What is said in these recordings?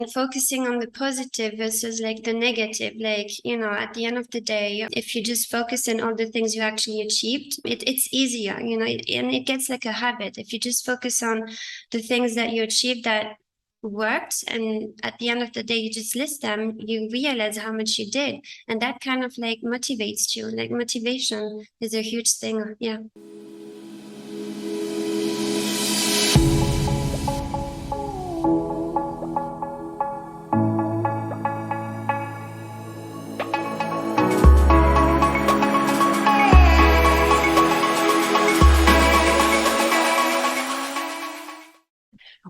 focusing on the positive versus like the negative. Like, at the end of the day, if you just focus on all the things you actually achieved, it's easier, and it gets like a habit. If you just focus on the things that you achieved that worked, and at the end of the day, you just list them, you realize how much you did. And that kind of like motivates you. Like motivation is a huge thing. Yeah.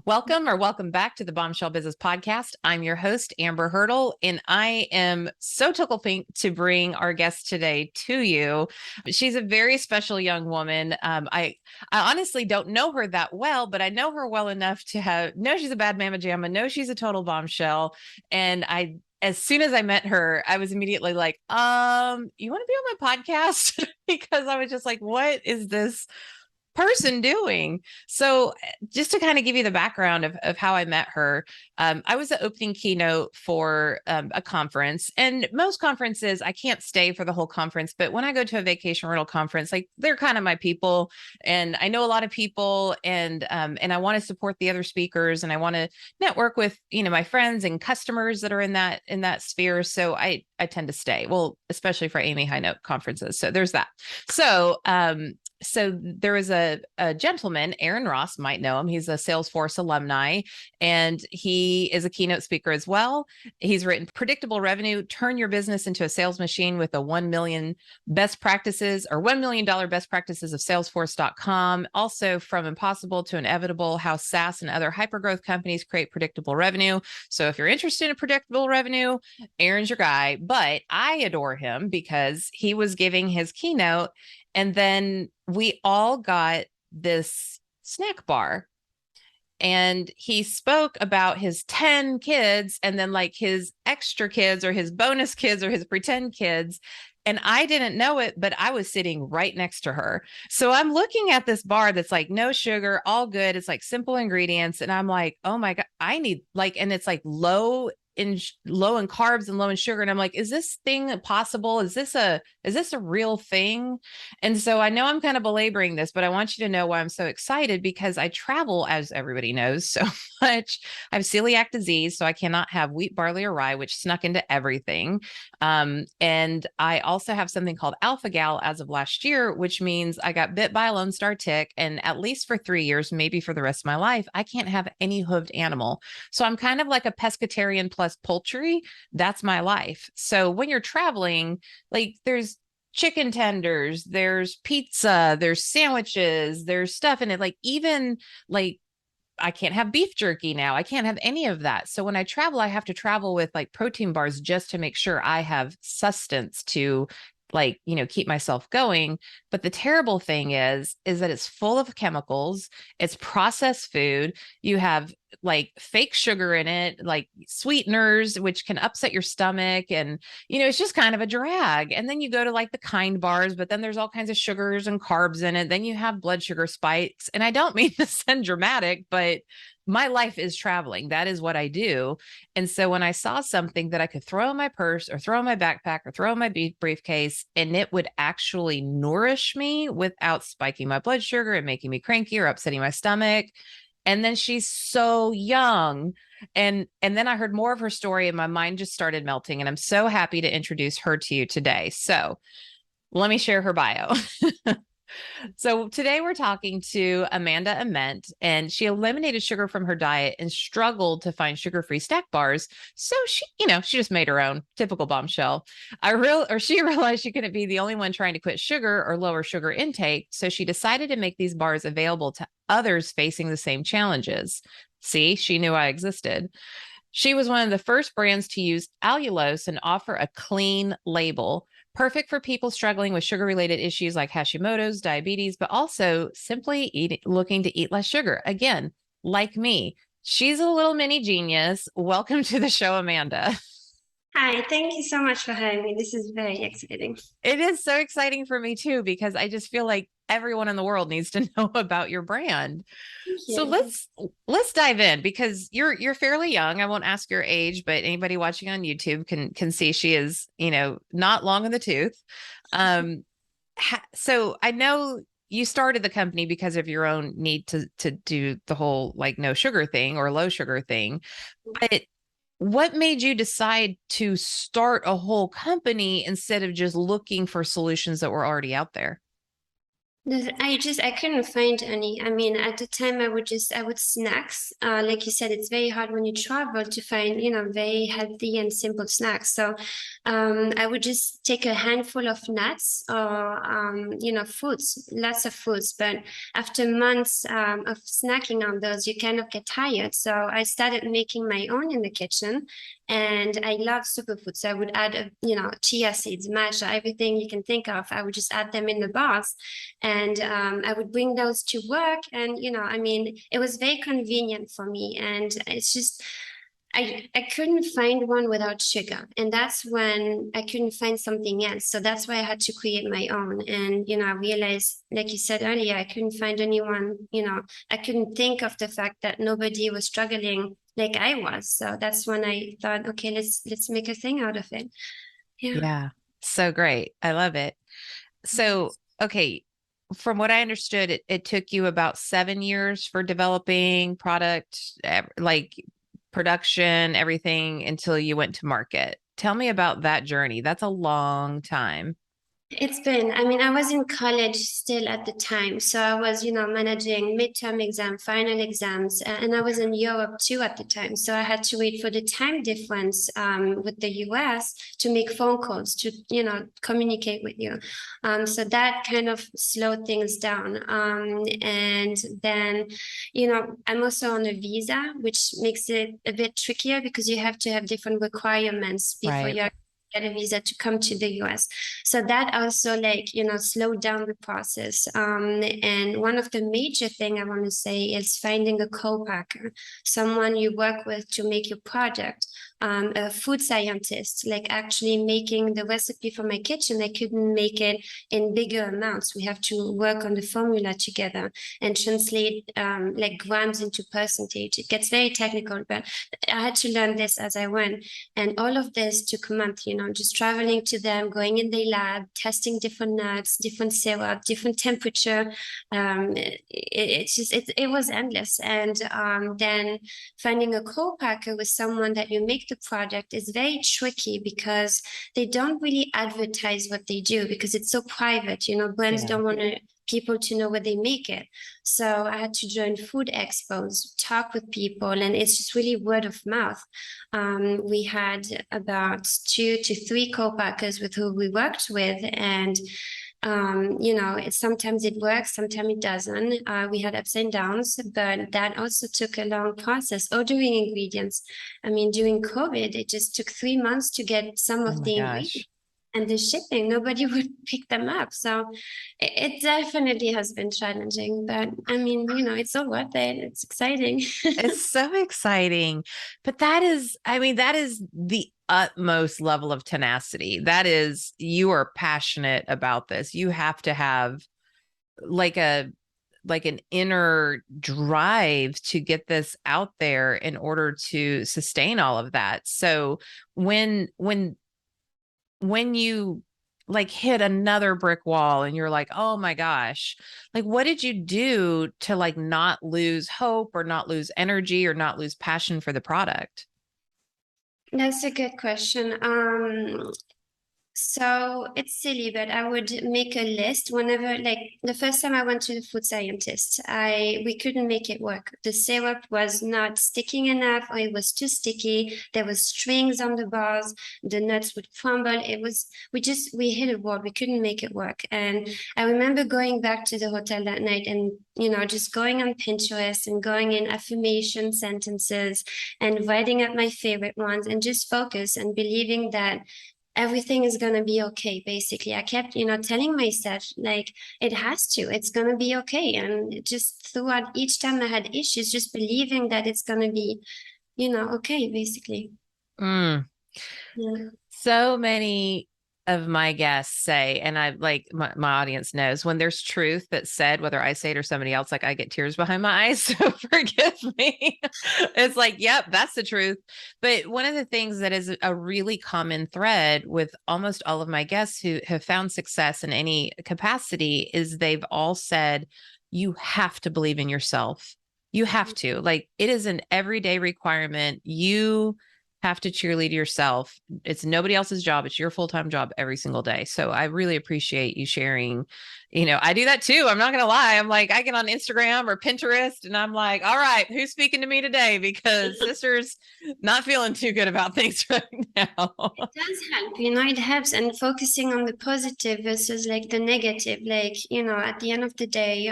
Welcome back to the Bombshell Business Podcast. I'm your host, Amber Hurdle, and I am so tickled pink to bring our guest today to you. She's a very special young woman. I honestly don't know her that well, but I know her well enough to know she's a bad mamma jamma, know she's a total bombshell. And as soon as I met her, I was immediately like, you want to be on my podcast? Because I was just like, what is this person doing? So just to kind of give you the background of how I met her, I was the opening keynote for a conference, and most conferences, I can't stay for the whole conference, but when I go to a vacation rental conference, like they're kind of my people, and I know a lot of people, and I want to support the other speakers, and I want to network with, my friends and customers that are in that sphere. So I tend to stay, well, especially for Amy High Note conferences. So there's that. So there was a gentleman, Aaron Ross, might know him. He's a Salesforce alumni, and he is a keynote speaker as well. He's written Predictable Revenue, Turn Your Business into a Sales Machine with a 1 million best practices or $1 million best practices of Salesforce.com. Also From Impossible to Inevitable, How SaaS and Other Hypergrowth Companies Create Predictable Revenue. So if you're interested in predictable revenue, Aaron's your guy. But I adore him because he was giving his keynote, and then we all got this snack bar, and he spoke about his 10 kids and then like his extra kids or his bonus kids or his pretend kids. And I didn't know it, but I was sitting right next to her. So I'm looking at this bar that's like no sugar, all good. It's like simple ingredients. And I'm like, oh my God, I need and it's like low in carbs and low in sugar. And I'm like, is this thing possible? Is this a real thing? And so I know I'm kind of belaboring this, but I want you to know why I'm so excited, because I travel, as everybody knows, so much. I have celiac disease, so I cannot have wheat, barley, or rye, which snuck into everything. And I also have something called alpha gal as of last year, which means I got bit by a Lone Star tick, and at least for 3 years, maybe for the rest of my life, I can't have any hooved animal. So I'm kind of like a pescatarian plus poultry. That's my life. So when you're traveling, like there's chicken tenders, there's pizza, there's sandwiches, there's stuff in it. Like even like I can't have beef jerky now. I can't have any of that. So when I travel, I have to travel with like protein bars just to make sure I have sustenance to keep myself going. But the terrible thing is that it's full of chemicals. It's processed food. You have like fake sugar in it, like sweeteners, which can upset your stomach. And, it's just kind of a drag. And then you go to like the kind bars, but then there's all kinds of sugars and carbs in it. Then you have blood sugar spikes. And I don't mean to sound dramatic, but my life is traveling. That is what I do. And so when I saw something that I could throw in my purse or throw in my backpack or throw in my briefcase, and it would actually nourish me without spiking my blood sugar and making me cranky or upsetting my stomach. And then she's so young. And then I heard more of her story, and my mind just started melting. And I'm so happy to introduce her to you today. So let me share her bio. So today we're talking to Amanda Ament, and she eliminated sugar from her diet and struggled to find sugar-free snack bars. So she just made her own. Typical bombshell. She realized she couldn't be the only one trying to quit sugar or lower sugar intake. So she decided to make these bars available to others facing the same challenges. See, she knew I existed. She was one of the first brands to use allulose and offer a clean label, perfect for people struggling with sugar-related issues like Hashimoto's, diabetes, but also simply looking to eat less sugar. Again, like me. She's a little mini genius. Welcome to the show, Amanda. Hi, thank you so much for having me. This is very exciting. It is so exciting for me too, because I just feel like everyone in the world needs to know about your brand. Thank So you. let's dive in because you're fairly young. I won't ask your age, but anybody watching on YouTube can see she is, not long in the tooth. Um, so I know you started the company because of your own need to do the whole like no sugar thing or low sugar thing. But what made you decide to start a whole company instead of just looking for solutions that were already out there? I couldn't find any. I mean, at the time I would snacks. Like you said, it's very hard when you travel to find, very healthy and simple snacks. So, I would just take a handful of nuts or, fruits, lots of fruits. But after months, of snacking on those, you kind of get tired. So I started making my own in the kitchen. And I love superfoods. So I would add, chia seeds, matcha, everything you can think of. I would just add them in the bars, and I would bring those to work. And I mean, it was very convenient for me. And it's just I couldn't find one without sugar, and that's when I couldn't find something else. So that's why I had to create my own. And I realized, like you said earlier, I couldn't find anyone. I couldn't think of the fact that nobody was struggling like I was. So that's when I thought, okay, let's make a thing out of it. Yeah. Yeah. So great. I love it. So, okay, from what I understood, it took you about 7 years for developing product, like production, everything until you went to market. Tell me about that journey. That's a long time. I mean, I was in college still at the time. So I was, managing midterm exam, final exams, and I was in Europe too at the time. So I had to wait for the time difference with the US to make phone calls to, communicate with you. So that kind of slowed things down. And then, I'm also on a visa, which makes it a bit trickier because you have to have different requirements before Right. you get a visa to come to the US. So that also slowed down the process. And one of the major thing I want to say is finding a co-packer, someone you work with to make your product. A food scientist, like actually making the recipe for my kitchen. I couldn't make it in bigger amounts. We have to work on the formula together and translate like grams into percentage. It gets very technical, but I had to learn this as I went. And all of this took a month, just traveling to them, going in the lab, testing different nuts, different syrup, different temperature. It was endless. And then finding a co-packer with someone that you make the product is very tricky because they don't really advertise what they do because it's so private. Brands Yeah. don't want people to know where they make it. So I had to join food expos, talk with people, and it's just really word of mouth. We had about 2 to 3 co-packers with who we worked with, and sometimes it works, sometimes it doesn't. We had ups and downs, but that also took a long process. Ordering ingredients. I mean, during COVID, it just took 3 months to get some Oh of my the ingredients. gosh. And the shipping, nobody would pick them up. So it definitely has been challenging, but I mean, it's all worth it. It's exciting. It's so exciting. But that is, I mean, that is the utmost level of tenacity. That is, you are passionate about this. You have to have like an inner drive to get this out there in order to sustain all of that. So when you like hit another brick wall and you're like, oh my gosh, like what did you do to like not lose hope or not lose energy or not lose passion for the product? That's a good question. So it's silly, but I would make a list whenever, like the first time I went to the food scientist, we couldn't make it work. The syrup was not sticking enough, or it was too sticky. There was strings on the bars. The nuts would crumble. We hit a wall. We couldn't make it work. And I remember going back to the hotel that night and, just going on Pinterest and going in affirmation sentences and writing up my favorite ones and just focus and believing that everything is going to be okay. Basically, I kept telling myself like it's going to be okay. And just throughout each time I had issues, just believing that it's going to be okay, basically. Mm. Yeah. So many. of my guests say, and I like my audience knows when there's truth that's said, whether I say it or somebody else, like I get tears behind my eyes. So forgive me. It's like, yep, that's the truth. But one of the things that is a really common thread with almost all of my guests who have found success in any capacity is they've all said, you have to believe in yourself. You have to. Like, it is an everyday requirement. You have to cheerlead yourself. It's nobody else's job. It's your full-time job every single day. So I really appreciate you sharing. I do that too. I'm not going to lie. I'm like, I get on Instagram or Pinterest and I'm like, all right, who's speaking to me today? Because sister's not feeling too good about things right now. It does help, it helps, and focusing on the positive versus like the negative. Like, at the end of the day,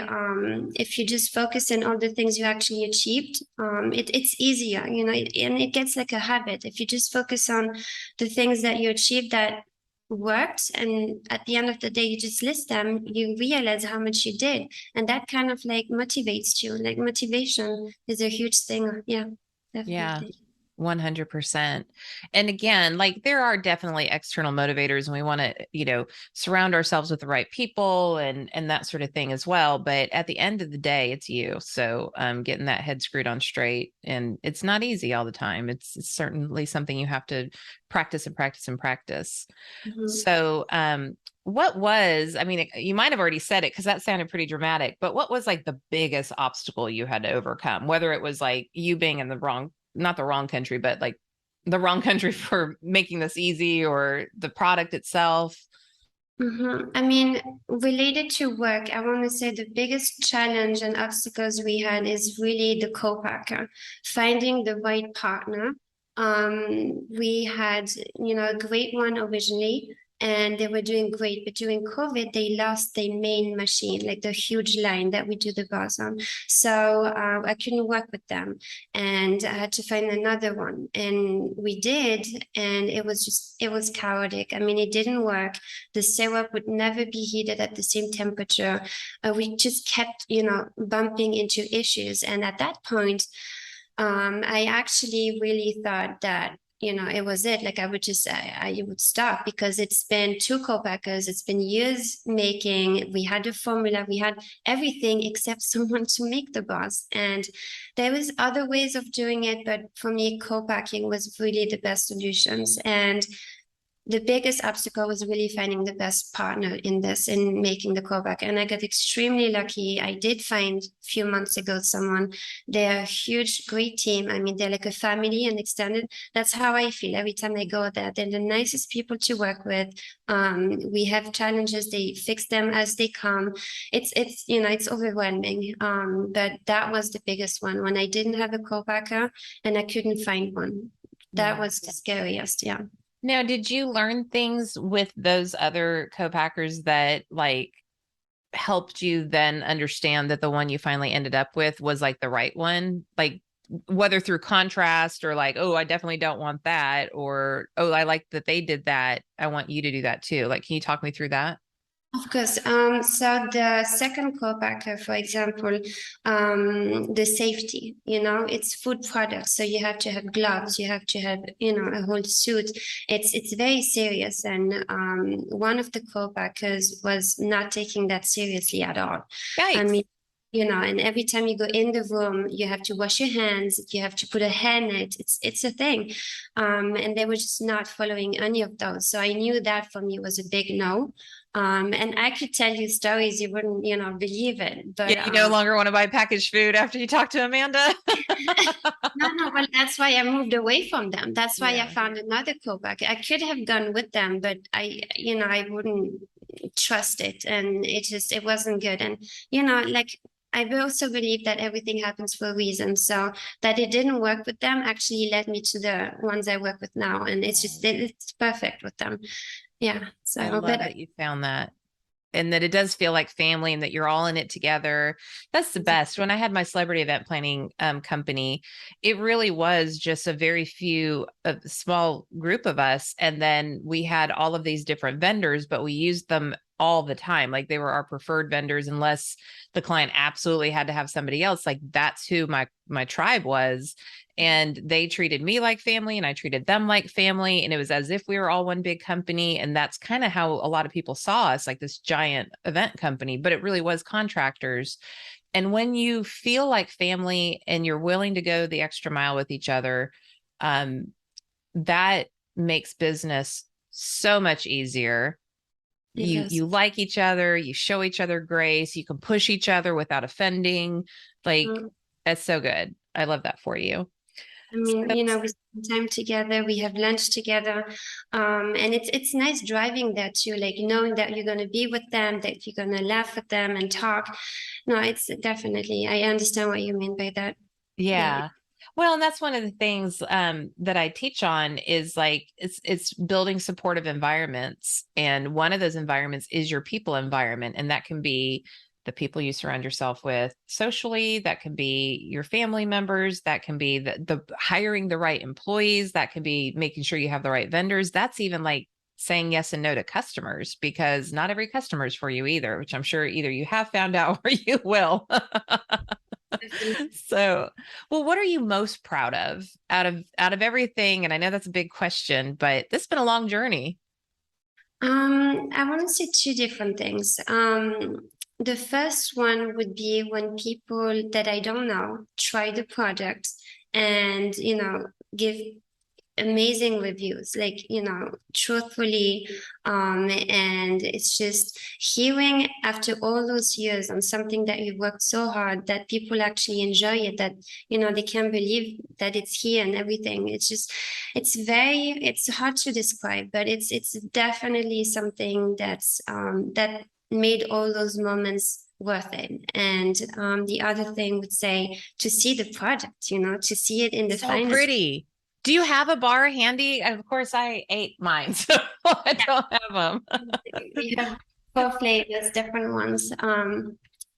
if you just focus on all the things you actually achieved, it's easier, and it gets like a habit. If you just focus on the things that you achieved that worked, and at the end of the day, you just list them, you realize how much you did. And that kind of like motivates you. Like motivation is a huge thing. Yeah, Yeah. definitely. 100%. And again, like there are definitely external motivators and we want to, surround ourselves with the right people and that sort of thing as well. But at the end of the day, it's you. So getting that head screwed on straight, and it's not easy all the time. It's certainly something you have to practice and practice and practice. Mhm. So I mean, you might have already said it because that sounded pretty dramatic, but what was like the biggest obstacle you had to overcome, whether it was like you being in the wrong, not the wrong country, but like the wrong country for making this easy, or the product itself? I mean, related to work, I want to say the biggest challenge and obstacles we had is really the co-packer, finding the right partner. We had, a great one originally, and they were doing great, but during COVID, they lost their main machine, like the huge line that we do the bars on. So I couldn't work with them, and I had to find another one, and we did, and it was chaotic. I mean, it didn't work. The syrup would never be heated at the same temperature. We just kept, bumping into issues. And at that point, I actually really thought that, it was it. Like I would just, I would stop because it's been two co-packers. It's been years making. We had a formula. We had everything except someone to make the bars. And there was other ways of doing it. But for me, co-packing was really the best solutions. And the biggest obstacle was really finding the best partner in this, in making the callback. And I got extremely lucky. I did find a few months ago someone. They're a huge, great team. I mean, they're like a family and extended. That's how I feel every time I go there. They're the nicest people to work with. We have challenges. They fix them as they come. It's overwhelming. But that was the biggest one when I didn't have a co-packer and I couldn't find one. That Yeah. was the scariest. Yeah. Now, did you learn things with those other co-packers that like helped you then understand that the one you finally ended up with was like the right one? Like whether through contrast or like, oh, I definitely don't want that, or oh, I like that they did that, I want you to do that too. Like, can you talk me through that? Of course. So the second co-packer, for example, the safety, it's food products. So you have to have gloves, you have to have, a whole suit. It's very serious. And one of the co-packers was not taking that seriously at all. I Yikes. mean, and every time you go in the room, you have to wash your hands, you have to put a hairnet. It's a thing. And they were just not following any of those. So I knew that for me was a big no. And I could tell you stories you wouldn't, believe it. Yeah, But you no longer want to buy packaged food after you talk to Amanda. no, well, that's why I moved away from them. That's why I Yeah. found another co-packer. I could have gone with them, but I wouldn't trust it, and it wasn't good. And like I also believe that everything happens for a reason. So that it didn't work with them actually led me to the ones I work with now, and it's perfect with them. Yeah. I So, love but that you found that. And that it does feel like family and that you're all in it together. That's the best. When I had my celebrity event planning company, it really was just a very few, a small group of us. And then we had all of these different vendors, but we used them all the time. Like they were our preferred vendors, unless the client absolutely had to have somebody else. Like that's who my tribe was. and they treated me like family and I treated them like family. And it was as if we were all one big company. And that's kind of how a lot of people saw us, like this giant event company, but it really was contractors. And when you feel like family and you're willing to go the extra mile with each other, that makes business so much easier. It does. You like each other, you show each other grace, you can push each other without offending. Like, Mm. that's so good. I love that for you. I mean, we spend time together, we have lunch together, and it's nice driving there too, like knowing that you're gonna be with them, that you're gonna laugh with them and talk. No, it's definitely, I understand what you mean by that. Yeah. Yeah. Well, and that's one of the things that I teach on is like it's building supportive environments. And one of those environments is your people environment. And that can be the people you surround yourself with socially, that can be your family members, that can be the hiring the right employees, that can be making sure you have the right vendors. That's even like saying yes and no to customers, because not every customer is for you either, which I'm sure either you have found out or you will. So, well, what are you most proud of out of everything? And I know that's a big question, but this has been a long journey. I want to say two different things. The first one would be when people that I don't know try the product and, give amazing reviews, like, truthfully. And it's just hearing after all those years on something that you worked so hard that people actually enjoy it, that, they can't believe that it's here and everything. It's hard to describe, but it's definitely something that made all those moments worth it. And the other thing would say to see the product, to see it in the So finest. pretty. Do you have a bar handy? Of course, I ate mine, so I don't have them. We have four flavors, different ones.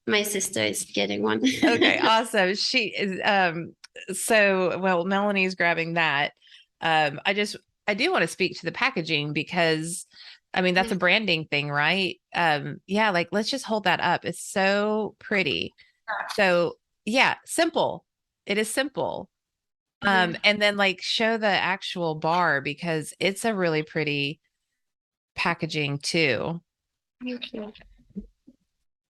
My sister is getting one. Okay, awesome. She is so well, Melanie's grabbing that. I do want to speak to the packaging because I mean that's Yeah. a branding thing, right? Yeah, like let's just hold that up. It's so pretty. So yeah, simple. It is simple. Yeah. And then like show the actual bar because it's a really pretty packaging too. Thank you.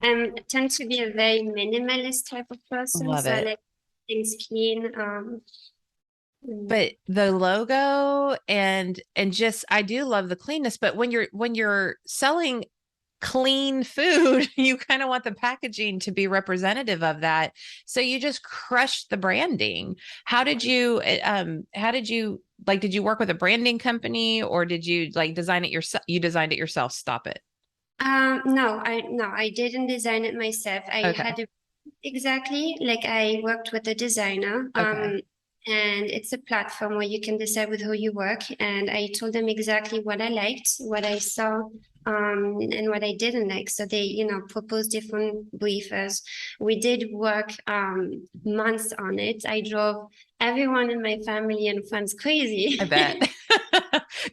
I tend to be a very minimalist type of person, Love so I it. like things clean. But the logo and just I do love the cleanness, but when you're selling clean food, you kind of want the packaging to be representative of that. So you just crush the branding. How did you like did you work with a branding company or did you like design it yourself? You designed it yourself. Stop it. No, I didn't design it myself. I Okay. had a exactly like I worked with a designer. Okay. And it's a platform where you can decide with who you work. And I told them exactly what I liked, what I saw, and what I didn't like. So they, proposed different briefers. We did work months on it. I drove everyone in my family and friends I crazy. bet.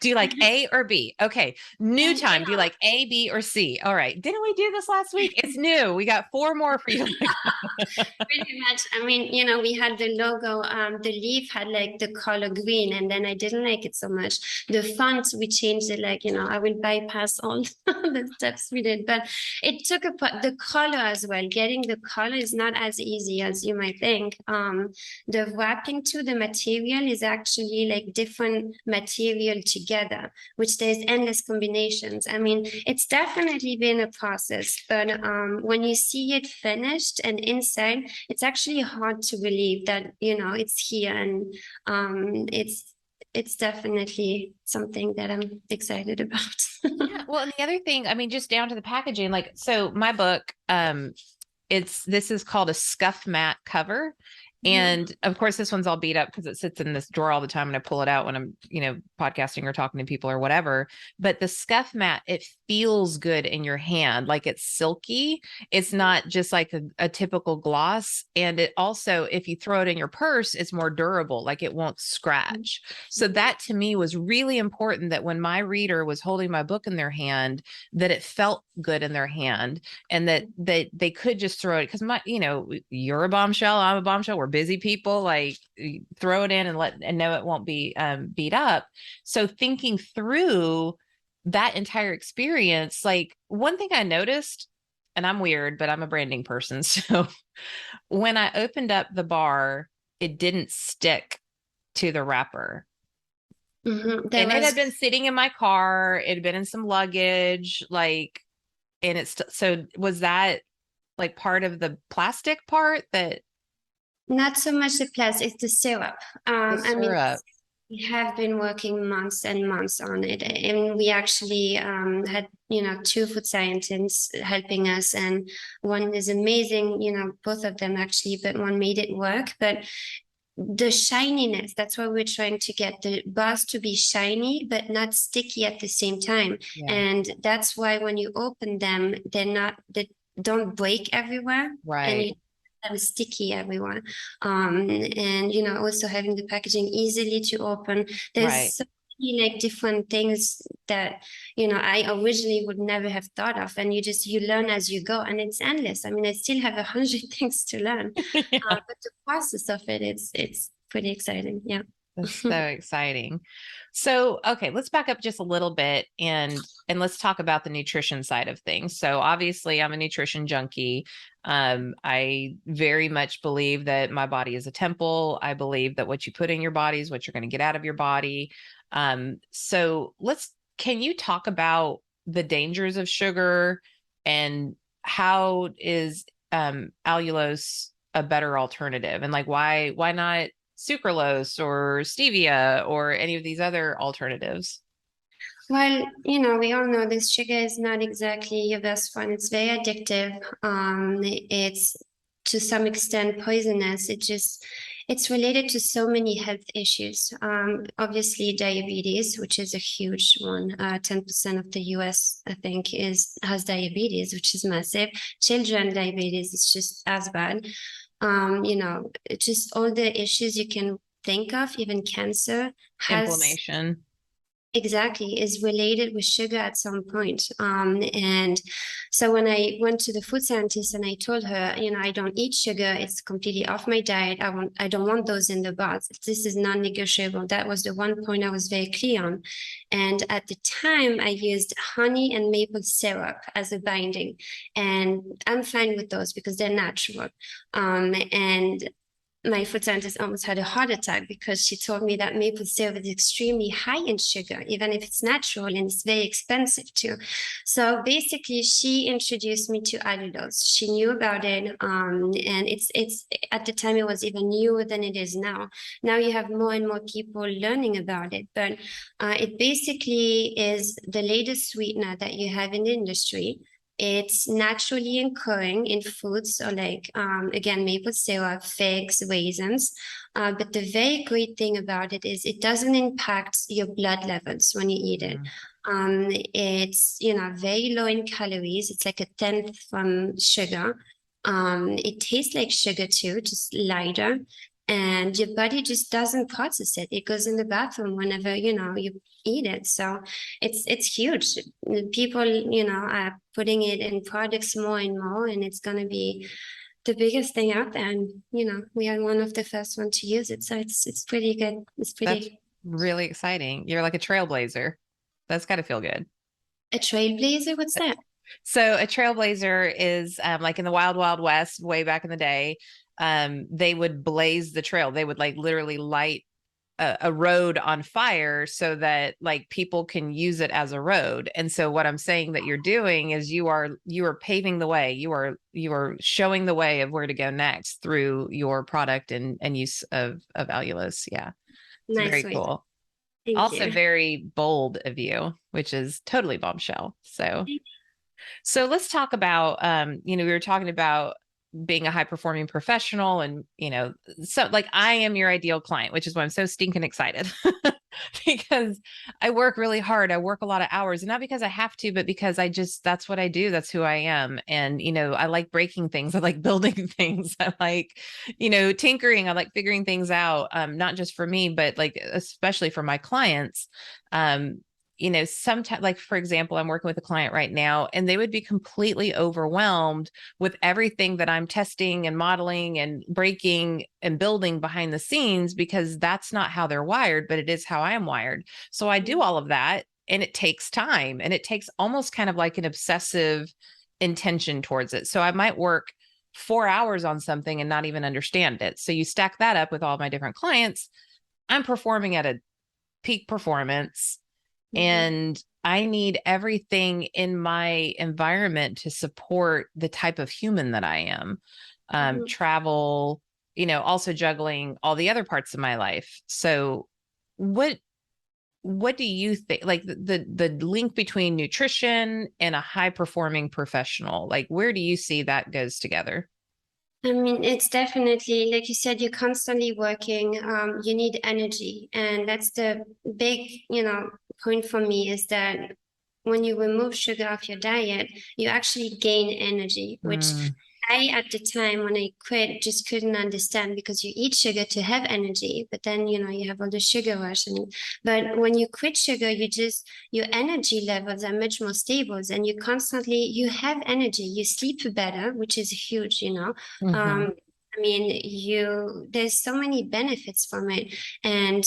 Do you like A or B? Okay. New And time. Do you like A, B, or C? All right. Didn't we do this last week? It's new. We got four more for you. pretty much, I mean, we had the logo, the leaf had like the color green, and then I didn't like it so much. The font, we changed it, like, I will bypass all the steps we did, but it took the color as well. Getting the color is not as easy as you might think. The wrapping to the material is actually like different material together, which there's endless combinations. I mean, it's definitely been a process, but when you see it finished and inside, it's actually hard to believe that, it's here, and it's definitely something that I'm excited about. Yeah. Well, and the other thing, I mean, just down to the packaging, like, so my book, this is called a scuff mat cover. And of course, this one's all beat up because it sits in this drawer all the time and I pull it out when I'm, podcasting or talking to people or whatever. But the scuff mat, it feels good in your hand. Like it's silky. It's not just like a typical gloss. And it also, if you throw it in your purse, it's more durable. Like it won't scratch. So that to me was really important that when my reader was holding my book in their hand, that it felt good in their hand and that they could just throw it because you're a bombshell, I'm a bombshell, we're busy people, like throw it in and know it won't be beat up. So thinking through that entire experience, like one thing I noticed, and I'm weird, but I'm a branding person. So when I opened up the bar, it didn't stick to the wrapper. There And it had was been sitting in my car. It had been in some luggage, like, and it's so was that like part of the plastic part that not so much the plus, it's the syrup. the I mean, syrup? we have been working months and months on it, and we actually had, two food scientists helping us, and one is amazing, both of them actually, but one made it work. But the shininess, that's what we're trying to get the bars to be shiny, but not sticky at the same time. Yeah. And that's why when you open them, they don't break everywhere. And Right. you them sticky everywhere. And also having the packaging easily to open. Right. There's so many like different things that I originally would never have thought of. And you learn as you go, and it's endless. I mean, I still have 100 things to learn. Yeah. But the process of it, it's pretty exciting. Yeah. That's so exciting. So, okay, let's back up just a little bit and let's talk about the nutrition side of things. So, obviously, I'm a nutrition junkie. I very much believe that my body is a temple. I believe that what you put in your body is what you're going to get out of your body. So can you talk about the dangers of sugar and how is allulose a better alternative? And like why not sucralose or stevia or any of these other alternatives? Well, we all know this sugar is not exactly your best friend. It's very addictive. It's to some extent poisonous. It's related to so many health issues. Obviously, diabetes, which is a huge one. 10% of the US, I think, has diabetes, which is massive. Children diabetes is just as bad. Just all the issues you can think of, even cancer has Inflammation. exactly is related with sugar at some point. And so when I went to the food scientist and I told her, I don't eat sugar, it's completely off my diet. I don't want those in the bars. This is non-negotiable. That was the one point I was very clear on. And at the time I used honey and maple syrup as a binding. And I'm fine with those because they're natural. And my food scientist almost had a heart attack because she told me that maple syrup is extremely high in sugar, even if it's natural, and it's very expensive too. So basically, she introduced me to allulose. She knew about it, and it's at the time it was even newer than it is now. Now you have more and more people learning about it, but it basically is the latest sweetener that you have in the industry. It's naturally occurring in foods, or like again, maple syrup, figs, raisins. But the very great thing about it is it doesn't impact your blood levels when you eat it. Mhm. It's very low in calories. It's like a tenth from sugar. It tastes like sugar too, just lighter. And your body just doesn't process it. It goes in the bathroom whenever you eat it. So it's huge. People, are putting it in products more and more, and it's gonna be the biggest thing out there. And we are one of the first one to use it. So it's pretty good. It's That's pretty really exciting. You're like a trailblazer. That's got to feel good. a trailblazer. What's that? So a trailblazer is like in the Wild Wild West, way back in the day, they would blaze the trail. They would like literally light a road on fire so that like people can use it as a road. And so what I'm saying that you're doing is you are paving the way. You are showing the way of where to go next through your product and use of allulose. Yeah. It's Nice very way. cool. Thank Also you. very bold of you, which is totally bombshell. So let's talk about we were talking about being a high performing professional and so like I am your ideal client, which is why I'm so stinking excited because I work really hard. I work a lot of hours, and not because I have to, but because that's what I do. That's who I am. And I like breaking things. I like building things. I like tinkering. I like figuring things out, not just for me, but like especially for my clients. sometimes, like, for example, I'm working with a client right now, and they would be completely overwhelmed with everything that I'm testing and modeling and breaking and building behind the scenes, because that's not how they're wired, but it is how I am wired. So I do all of that, and it takes time, and it takes almost kind of like an obsessive intention towards it. So I might work 4 hours on something and not even understand it. So you stack that up with all my different clients. I'm performing at a peak performance, Mm-hmm. and I need everything in my environment to support the type of human that I am. Mm-hmm. Travel, also juggling all the other parts of my life. So what what do you think, like, the link between nutrition and a high performing professional? Like, where do you see that goes together? I mean, it's definitely, like you said, you're constantly working. You need energy. And that's the big, point for me is that when you remove sugar off your diet, you actually gain energy, which Mm, I, at the time when I quit, just couldn't understand because you eat sugar to have energy, but then, you have all the sugar rush. But when you quit sugar, your energy levels are much more stable and you have energy, you sleep better, which is huge. mhm. Um, I mean, there's so many benefits from it. And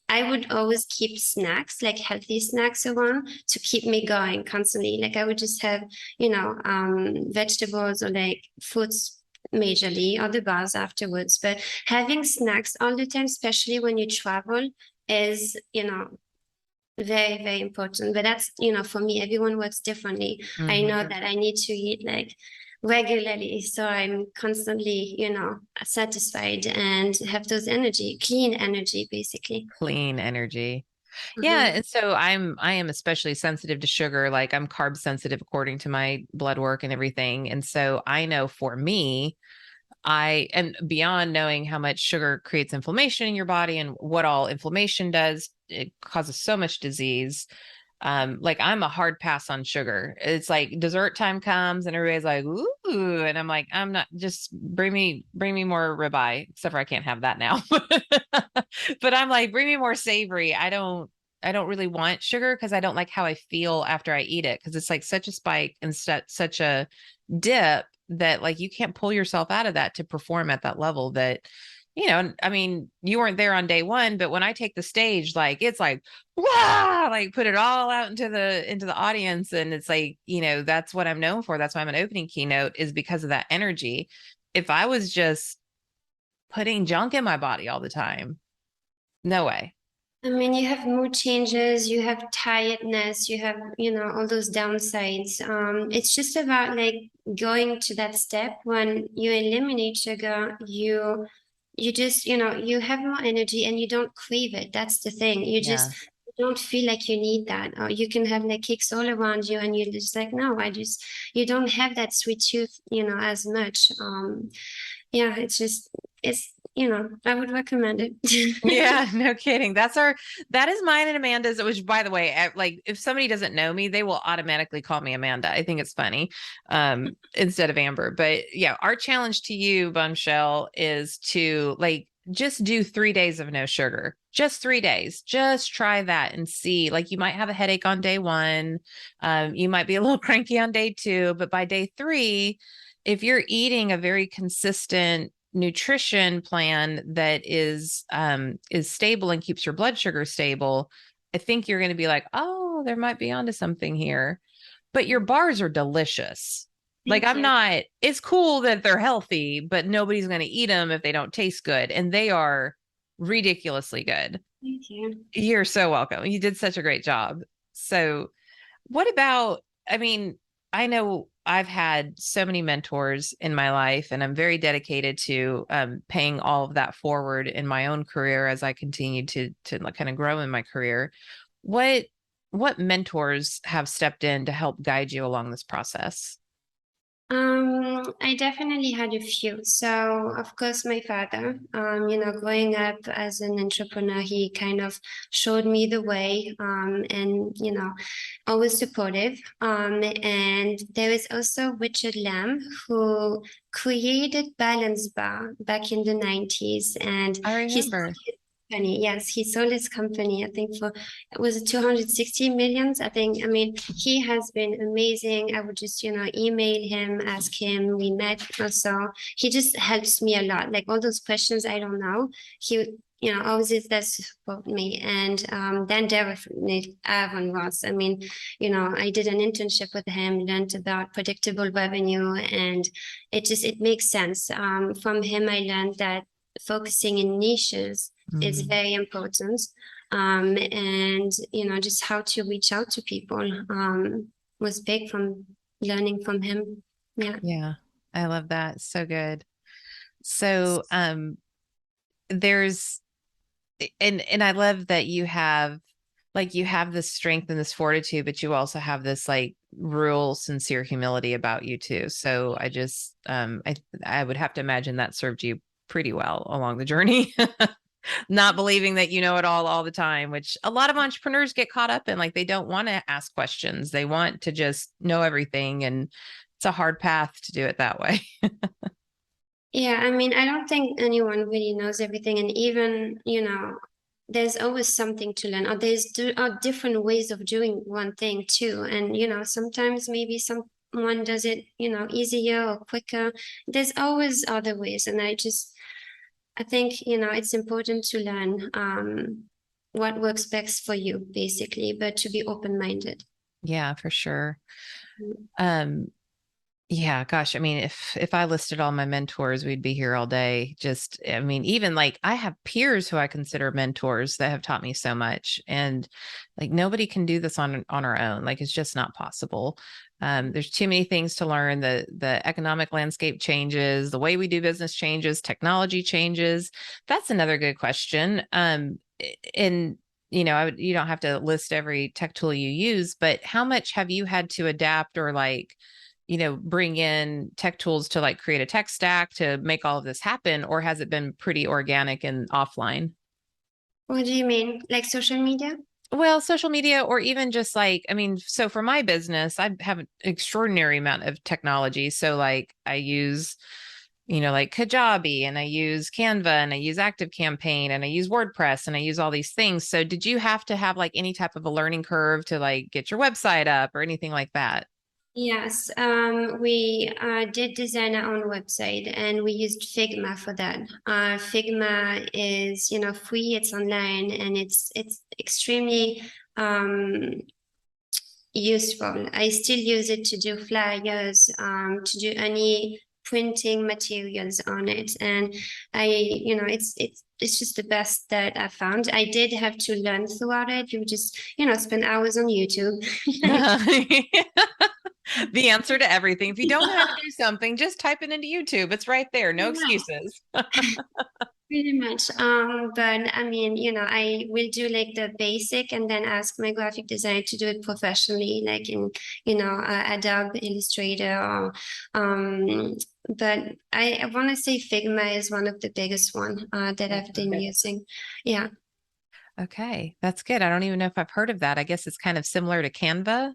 I would always keep snacks, like healthy snacks around to keep me going constantly. Like I would just have, vegetables or like fruits majorly or the bars afterwards. But having snacks all the time, especially when you travel, is, very, very important. But that's, for me, everyone works differently. I Mhm. know that I need to eat like regularly. So I'm constantly, satisfied and have those clean energy, basically. Clean energy. Yeah, Mm-hmm. and so I am especially sensitive to sugar. Like, I'm carb sensitive according to my blood work and everything. And so I know for me, I and beyond knowing how much sugar creates inflammation in your body and what all inflammation does, it causes so much disease. Like, I'm a hard pass on sugar. It's like dessert time comes and everybody's like, ooh, and I'm like, I'm not, just bring me more ribeye, except for I can't have that now. But I'm like, bring me more savory. I don't really want sugar because I don't like how I feel after I eat it, because it's like such a spike and such a dip that, like, you can't pull yourself out of that to perform at that level. That, I mean, you weren't there on day one, but when I take the stage, like, it's like, wow, like, put it all out into the audience. And it's like, that's what I'm known for. That's why I'm an opening keynote, is because of that energy. If I was just putting junk in my body all the time, no way. I mean, you have mood changes, you have tiredness, you have, all those downsides. It's just about like going to that step when you eliminate sugar, you just, you have more energy and you don't crave it. That's the thing. Yeah. You don't feel like you need that. Or you can have like cakes all around you and you're just like, no, you don't have that sweet tooth, as much. Yeah, I would recommend it. Yeah, no kidding. That is mine and Amanda's, which, by the way, like, if somebody doesn't know me, they will automatically call me Amanda. I think it's funny, instead of Amber. But yeah, our challenge to you, Bombshell, is to, like, just do 3 days of no sugar. Just 3 days. Just try that and see. Like, you might have a headache on day one. You might be a little cranky on day two, but by day three, if you're eating a very consistent nutrition plan that is stable and keeps your blood sugar stable, I think you're going to be like, oh, there might be onto something here. But your bars are delicious. Like, Thank you. it's cool that they're healthy, but nobody's going to eat them if they don't taste good. And they are ridiculously good. Thank you. You're so welcome. You did such a great job. So, what about, I mean, I know I've had so many mentors in my life, and I'm very dedicated to paying all of that forward in my own career as I continue to like, kind of grow in my career. What what mentors have stepped in to help guide you along this process? I definitely had a few. So, of course, my father, growing up as an entrepreneur, he kind of showed me the way, and, always supportive. And there is also Richard Lamb, who created Balance Bar back in the 90s. And I he's remember. company. Yes, he sold his company, I think for, it was 260 millions, I think. I mean, he has been amazing. I would just, email him, ask him. We met also. He just helps me a lot. Like all those questions I don't know, he, always is there to support me. And then definitely Aaron was. I mean, I did an internship with him, learned about predictable revenue, and it makes sense. From him, I learned that focusing in niches is Mm. very important. And just how to reach out to people was big from learning from him. Yeah. Yeah, I love that. So good. So, there's and I love that you have this strength and this fortitude, but you also have this like real sincere humility about you too. So I just I would have to imagine that served you pretty well along the journey. Not believing that you know it all the time, which a lot of entrepreneurs get caught up in. Like they don't want to ask questions. They want to just know everything. And it's a hard path to do it that way. Yeah, I mean, I don't think anyone really knows everything. And even, there's always something to learn, or are different ways of doing one thing too. And, sometimes maybe someone does it, easier or quicker. There's always other ways. And I think, it's important to learn what works best for you, basically, but to be open-minded. Yeah, for sure. Um, Yeah, gosh, I mean, if I listed all my mentors, we'd be here all day. Just, I mean, even like I have peers who I consider mentors that have taught me so much, and like nobody can do this on our own. Like it's just not possible. There's too many things to learn. The economic landscape changes, the way we do business changes, technology changes. That's another good question. And you don't have to list every tech tool you use, but how much have you had to adapt or like bring in tech tools to like create a tech stack to make all of this happen? Or has it been pretty organic and offline? What do you mean? Like social media? Well, social media, or even just like, I mean, so for my business, I have an extraordinary amount of technology. So like I use, like Kajabi and I use Canva and I use Active Campaign and I use WordPress and I use all these things. So did you have to have like any type of a learning curve to like get your website up or anything like that? Yes, we did design our own website and we used Figma for that. Figma is, free, it's online, and it's extremely useful. I still use it to do flyers, to do any printing materials on it. And it's just the best that I found. I did have to learn throughout it. You just, spend hours on YouTube. The answer to everything. If you don't know how to do something, just type it into YouTube. It's right there. No Yeah. excuses. Pretty much. But I mean, I will do like the basic and then ask my graphic designer to do it professionally, like in, Adobe Illustrator or, but I want to say Figma is one of the biggest one, that I've been using. Yeah. Okay, that's good. I don't even know if I've heard of that. I guess it's kind of similar to Canva.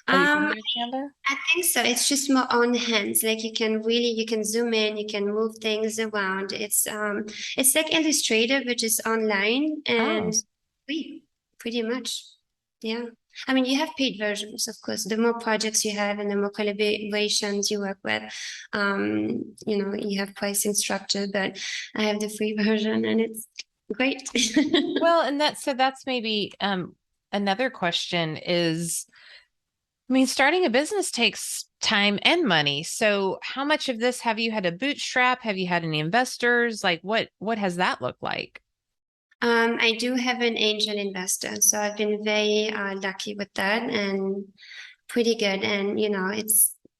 Are you Um, familiar with Canva? I think so. It's just more on hands. Like you can zoom in, you can move things around. It's like Illustrator, which is online and Oh, free, pretty much. Yeah. I mean, you have paid versions, of course. The more projects you have and the more collaborations you work with, you have pricing structure, but I have the free version and it's great. well, and that's maybe another question is, I mean, starting a business takes time and money. So how much of this have you had to bootstrap? Have you had any investors? Like what has that looked like? I do have an angel investor, so I've been very lucky with that and pretty good. And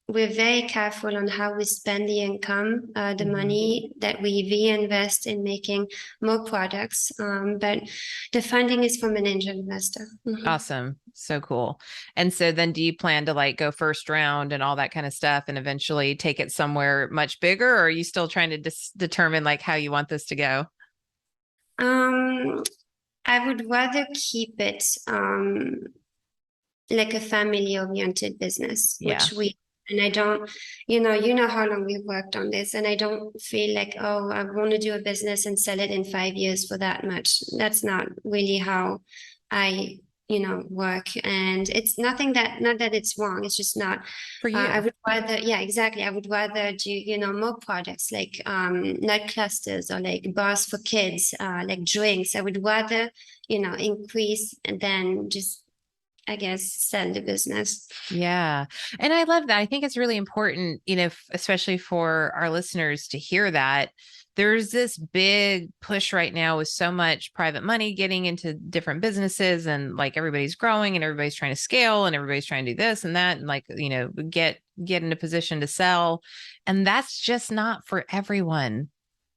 we're very careful on how we spend the income, the Mhm. money that we reinvest in making more products. But the funding is from an angel investor. Mhm. Awesome. So cool. And so then do you plan to like go first round and all that kind of stuff and eventually take it somewhere much bigger? Or are you still trying to determine like how you want this to go? Um, I would rather keep it like a family-oriented business, Yeah. which we And I don't, you know how long we've worked on this, and I don't feel like, oh, I want to do a business and sell it in 5 years for that much. That's not really how I, work. And it's nothing that, not that it's wrong. It's just not. for I you. would rather, yeah, exactly. I would rather do, more products like nut clusters or like bars for kids, like drinks. I would rather, increase than just, I guess, sell the business. Yeah. And I love that. I think it's really important, especially for our listeners to hear that there's this big push right now with so much private money getting into different businesses, and like everybody's growing and everybody's trying to scale and everybody's trying to do this and that and like, get in a position to sell. And that's just not for everyone.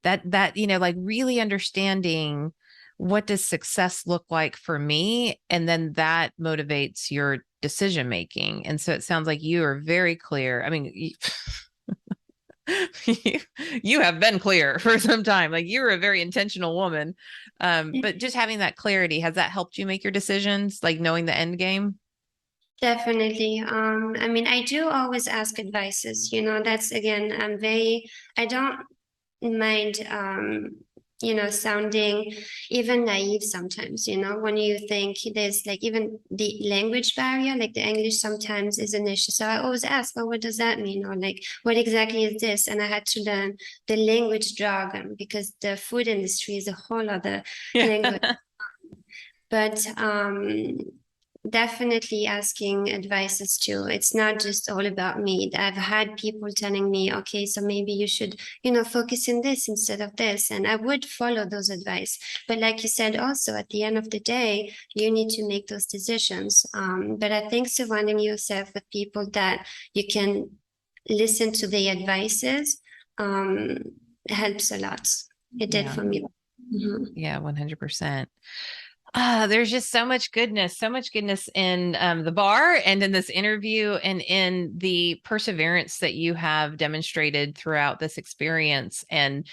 Like really understanding what does success look like for me, and then that motivates your decision making. And so it sounds like you are very clear. I mean, you have been clear for some time. Like you're a very intentional woman. But just having that clarity, has that helped you make your decisions, like knowing the end game? Definitely. I mean, I do always ask advices, that's again, I don't mind, sounding even naive sometimes, when you think there's like even the language barrier, like the English sometimes is an issue. So I always ask, well, what does that mean? Or like, what exactly is this? And I had to learn the language jargon because the food industry is a whole other Yeah. language. But definitely asking advices too. It's not just all about me. I've had people telling me, okay, so maybe you should, focus in this instead of this. And I would follow those advice. But like you said, also at the end of the day, you need to make those decisions. But I think surrounding yourself with people that you can listen to the advices helps a lot. It did Yeah. for me. Mhm. Yeah, 100%. There's just so much goodness in the bar and in this interview and in the perseverance that you have demonstrated throughout this experience. And,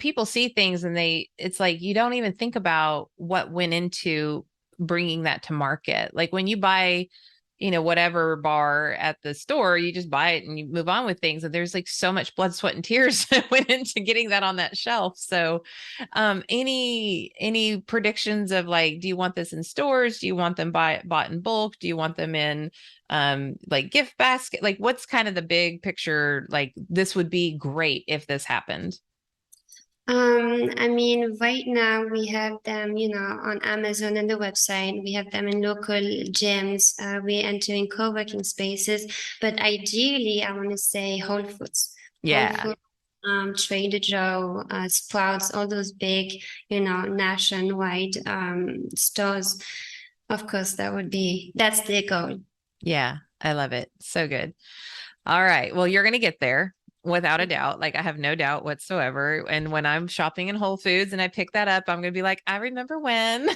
people see things and it's like you don't even think about what went into bringing that to market. Like when you buy, whatever bar at the store, you just buy it and you move on with things. And there's like so much blood, sweat, and tears that went into getting that on that shelf. So, any predictions of like, do you want this in stores? Do you want them bought in bulk? Do you want them in like gift basket? Like what's kind of the big picture? Like this would be great if this happened. I mean, right now we have them, on Amazon and the website. We have them in local gyms. We're entering co-working spaces. But ideally, I want to say Whole Foods. Whole Yeah. Foods, Trader Joe, Sprouts, all those big, nationwide stores. Of course, that's their goal. Yeah. I love it. So good. All right. Well, you're going to get there without a doubt. Like I have no doubt whatsoever. And when I'm shopping in Whole Foods and I pick that up, I'm going to be like, I remember when.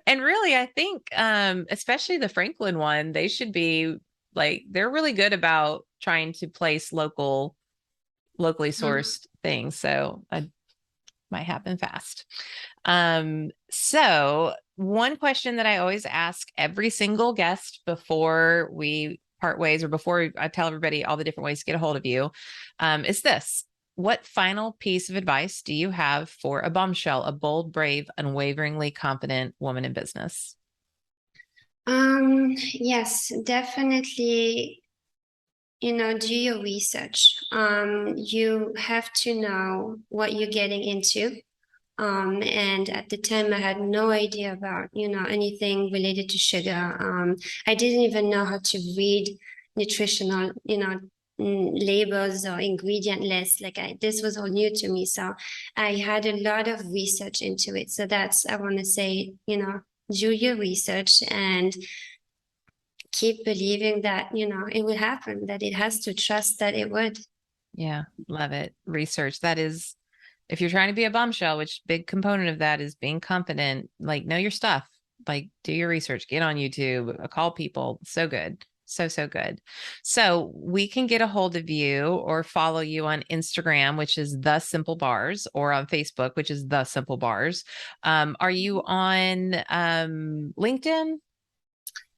And really, I think especially the Franklin one, they should be like they're really good about trying to place locally Mhm. sourced things. So it might happen fast. So one question that I always ask every single guest before we part ways or before I tell everybody all the different ways to get a hold of you, is this. What final piece of advice do you have for a bombshell, a bold, brave, unwaveringly confident woman in business? Yes, definitely, do your research. You have to know what you're getting into. And at the time, I had no idea about, anything related to sugar. I didn't even know how to read nutritional, labels or ingredient lists. Like this was all new to me. So I had a lot of research into it. So I want to say, do your research and keep believing that, it will happen, that it has to trust that it would. Yeah, love it. Research. That is, if you're trying to be a bombshell, which big component of that is being confident, like know your stuff, like do your research, get on YouTube, call people. So good. So, so good. So we can get a hold of you or follow you on Instagram, which is The Simple Bars, or on Facebook, which is The Simple Bars. Are you on LinkedIn?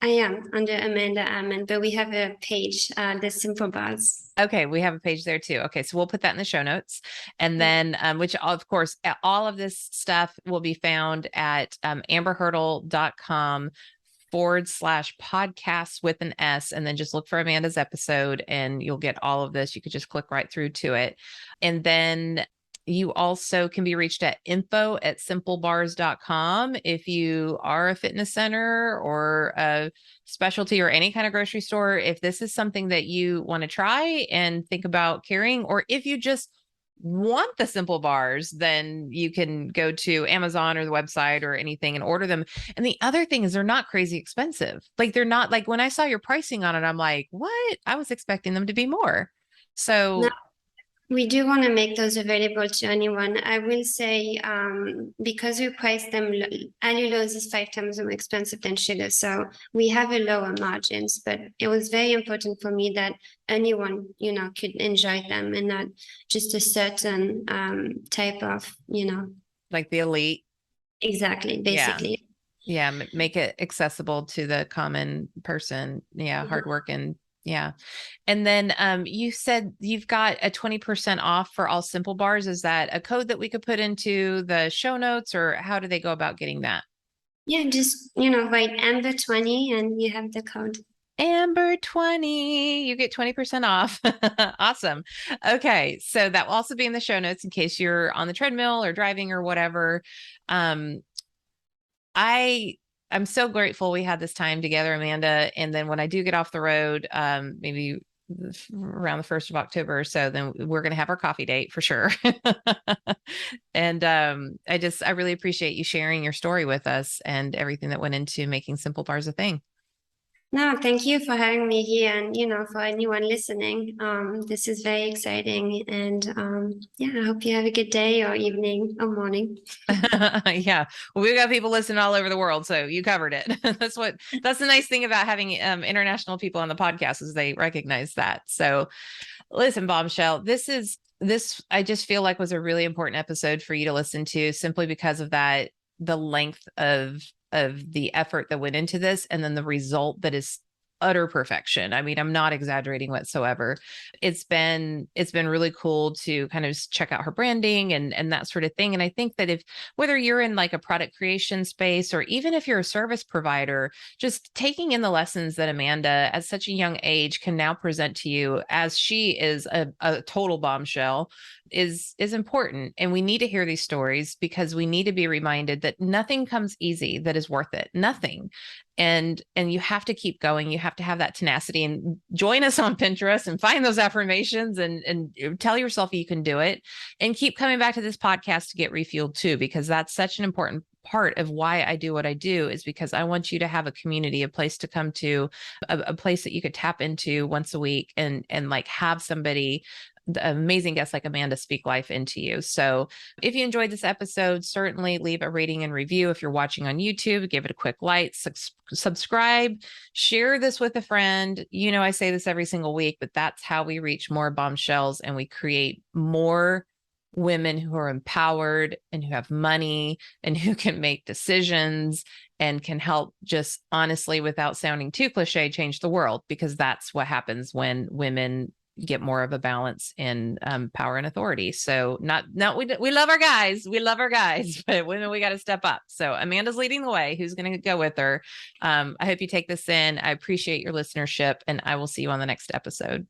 I am under Amanda Ament, but we have a page, the Simple Bars. Okay, we have a page there too. Okay, so we'll put that in the show notes. And then, which of course, all of this stuff will be found at amberhurdle.com/podcasts with an S, and then just look for Amanda's episode and you'll get all of this. You could just click right through to it. And then you also can be reached at info@simplebars.com if you are a fitness center or a specialty or any kind of grocery store. If this is something that you want to try and think about carrying, or if you just want the Simple Bars, then you can go to Amazon or the website or anything and order them. And the other thing is they're not crazy expensive. Like they're not like, when I saw your pricing on it, I'm like, what? I was expecting them to be more. Now, So we do want to make those available to anyone. I will say, because we price them, allulose is 5 times more expensive than sugar, so we have a lower margins. But it was very important for me that anyone, could enjoy them and not just a certain type of, like the elite. exactly, basically. Yeah, make it accessible to the common person. Yeah, hard working. Yeah. And then you said you've got a 20% off for all Simple Bars. Is that a code that we could put into the show notes, or how do they go about getting that? Yeah, just write Amber 20 and you have the code. Amber 20, you get 20% off. Awesome. Okay. So that will also be in the show notes in case you're on the treadmill or driving or whatever. I'm so grateful we had this time together, Amanda. And then when I do get off the road, maybe around the 1st of October or so, then we're going to have our coffee date for sure. And I really appreciate you sharing your story with us and everything that went into making Simple Bars a thing. No, thank you for having me here, and for anyone listening, this is very exciting, and yeah, I hope you have a good day or evening or morning. Yeah, well, we've got people listening all over the world, so you covered it. That's the nice thing about having international people on the podcast, is they recognize that. So listen, Bombshell, this I just feel like was a really important episode for you to listen to, simply because of that, the length of the effort that went into this, and then the result that is utter perfection. I mean, I'm not exaggerating whatsoever. It's been really cool to kind of check out her branding and that sort of thing. And I think that if, whether you're in like a product creation space, or even if you're a service provider, just taking in the lessons that Amanda at such a young age can now present to you, as she is a total bombshell, is important. And we need to hear these stories, because we need to be reminded that nothing comes easy that is worth it. Nothing. And you have to keep going. You have to have that tenacity, and join us on Pinterest and find those affirmations and tell yourself you can do it, and keep coming back to this podcast to get refueled too, because that's such an important part of why I do what I do, is because I want you to have a community, a place to come to, a place that you could tap into once a week and like have somebody, amazing guests like Amanda, speak life into you. So if you enjoyed this episode, certainly leave a rating and review. If you're watching on YouTube, give it a quick like, subscribe, share this with a friend. I say this every single week, but that's how we reach more bombshells, and we create more women who are empowered and who have money and who can make decisions and can help, just honestly, without sounding too cliche, change the world, because that's what happens when women get more of a balance in power and authority. So we love our guys. We love our guys, but women, we got to step up. So Amanda's leading the way. Who's going to go with her? I hope you take this in. I appreciate your listenership, and I will see you on the next episode.